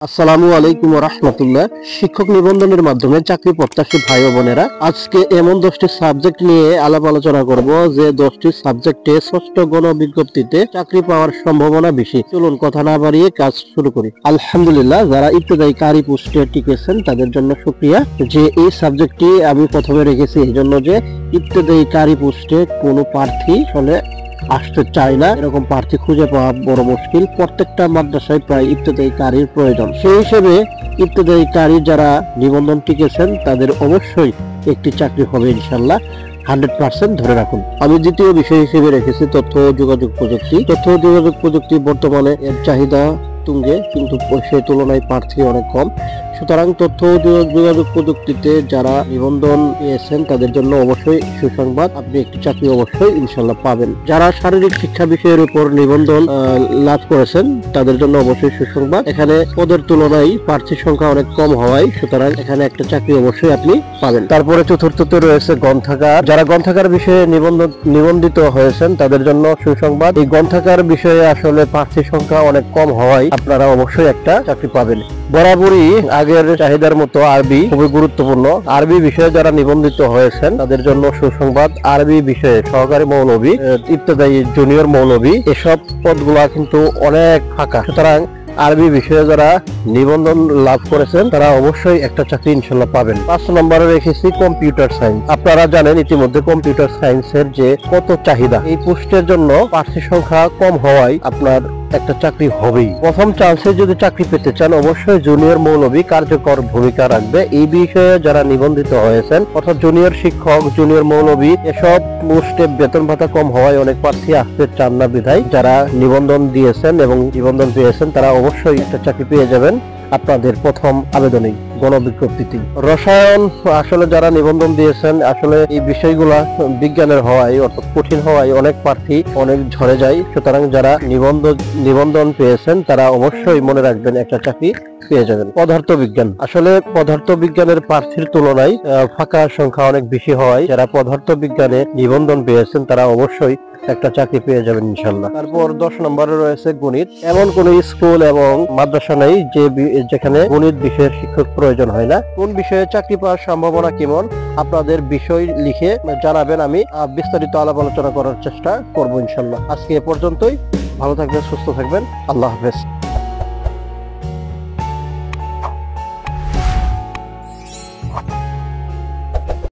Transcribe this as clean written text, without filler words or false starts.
আসসালামু আলাইকুম ওয়া রাহমাতুল্লাহ। শিক্ষক নিবন্ধনের মাধ্যমে চাকরি প্রত্যাশী ভাই ও বোনেরা, আজকে এমন 10টি সাবজেক্ট নিয়ে আলাপ আলোচনা করব যে 10টি সাবজেক্টে ষষ্ঠ গণ বিজ্ঞপ্তিতে চাকরি পাওয়ার সম্ভাবনা বেশি। চলুন কথা না বাড়িয়ে কাজ শুরু করি। আলহামদুলিল্লাহ, যারা ইবতেদায়ী কারি পোস্টে টিকেছেন তাদের জন্য শুকরিয়া যে এই সাবজেক্টটি আমি প্রথমে রেখেছি, এই জন্য যে ইবতেদায়ী কারি পোস্টে কোনো প্রার্থী হলে আসতে চায় না, এরকম প্রার্থী খুঁজে পাওয়া বড় মুশকিল। প্রত্যেকটা মাদ্রাসায় প্রায় ইবতেদায়ী কারির প্রয়োজন। সেই হিসেবে ইবতেদায়ী কারি যারা নিবন্ধন টিকেছেন তাদের অবশ্যই একটি চাকরি হবে ইনশাল্লাহ, 100% ধরে রাখুন। আমি দ্বিতীয় বিষয় হিসেবে রেখেছি তথ্য ও যোগাযোগ প্রযুক্তি। তথ্য ও যোগাযোগ প্রযুক্তি বর্তমানে এর চাহিদা তুঙ্গে, কিন্তু সেই তুলনায় প্রার্থী অনেক কম। সুতরাং তথ্য ও যোগাযোগ প্রযুক্তিতে যারা নিবন্ধন পেয়েছেন তাদের জন্য অবশ্যই সুসংবাদ, আপনি একটি চাকরি অবশ্যই ইনশাল্লাহ পাবেন। যারা শারীরিক শিক্ষা বিষয়ের উপর নিবন্ধন লাভ করেছেন তাদের জন্য অবশ্যই সুসংবাদ। এখানে পদের তুলনায় প্রার্থীর সংখ্যা অনেক কম হওয়ায় সুতরাং এখানে একটা চাকরি অবশ্যই আপনি পাবেন। তারপরে চতুর্থতে রয়েছে গ্রন্থাগার। যারা গ্রন্থাগার বিষয়ে নিবন্ধিত হয়েছেন তাদের জন্য সুসংবাদ। এই গ্রন্থাগার বিষয়ে আসলে প্রার্থীর সংখ্যা অনেক কম হওয়ায় আপনারা অবশ্যই একটা চাকরি পাবেন। বরাবরই আগের চাহিদার মতো আরবি খুবই গুরুত্বপূর্ণ। আরবি বিষয়ে যারা নিবন্ধিত হয়েছেন তাদের জন্য সুসংবাদ। আরবি বিষয়ে সহকারী মৌলবী, ইবতেদায়ী জুনিয়র মৌলবী, এসব পদগুলা কিন্তু অনেক ফাঁকা। সুতরাং আরবি বিষয়ে যারা নিবন্ধন লাভ করেছেন তারা অবশ্যই একটা চাকরি ইনশাল্লাহ পাবেন। 5 নম্বরে রেখেছি কম্পিউটার সায়েন্স। আপনারা জানেন ইতিমধ্যে কম্পিউটার সায়েন্সের যে কত চাহিদা। এই পোস্টের জন্য প্রার্থী সংখ্যা কম হওয়ায় আপনার একটা চাকরি হবেই। প্রথম চান্সে যদি চাকরি পেতে চান অবশ্যই জুনিয়র মৌলবী কার্যকর ভূমিকা রাখবে। এই বিষয়ে যারা নিবন্ধিত হয়েছেন অর্থাৎ জুনিয়র শিক্ষক, জুনিয়র মৌলবী, এসব পোস্টে বেতন ভাতা কম হওয়ায় অনেক প্রার্থী আসতে চান না। বিধায় যারা নিবন্ধন দিয়েছেন এবং নিবন্ধন পেয়েছেন তারা অবশ্যই একটা চাকরি পেয়ে যাবেন আপনাদের প্রথম আবেদনেই, গণবিজ্ঞপ্তিতে। রসায়ন আসলে যারা নিবন্ধন দিয়েছেন আসলে এই বিষয়গুলা বিজ্ঞানের হওয়ায় অর্থাৎ কঠিন হওয়ায় অনেক প্রার্থী অনেক ঝরে যায়। সুতরাং যারা নিবন্ধন পেয়েছেন তারা অবশ্যই মনে রাখবেন একটা চাকরি পেয়ে যাবেন। পদার্থ বিজ্ঞান, আসলে পদার্থ বিজ্ঞানের প্রার্থীর তুলনায় ফাঁকা সংখ্যা অনেক বেশি হওয়ায় যারা পদার্থ বিজ্ঞানে নিবন্ধন পেয়েছেন তারা অবশ্যই একটা চাকরি পেয়ে যাবেন ইনশাল্লাহ। তারপর 10 নম্বরে রয়েছে গণিত। এমন কোন স্কুল এবং মাদ্রাসা নেই যেখানে গণিত বিষয়ের শিক্ষক প্রয়োজন হয় না। কোন বিষয়ে চাকরি পাওয়ার সম্ভাবনা কেমন আপনাদের বিষয় লিখে জানাবেন, আমি বিস্তারিত আলাপ আলোচনা করার চেষ্টা করবো ইনশাল্লাহ। আজকে এ পর্যন্তই। ভালো থাকবেন, সুস্থ থাকবেন। আল্লাহ হাফেজ।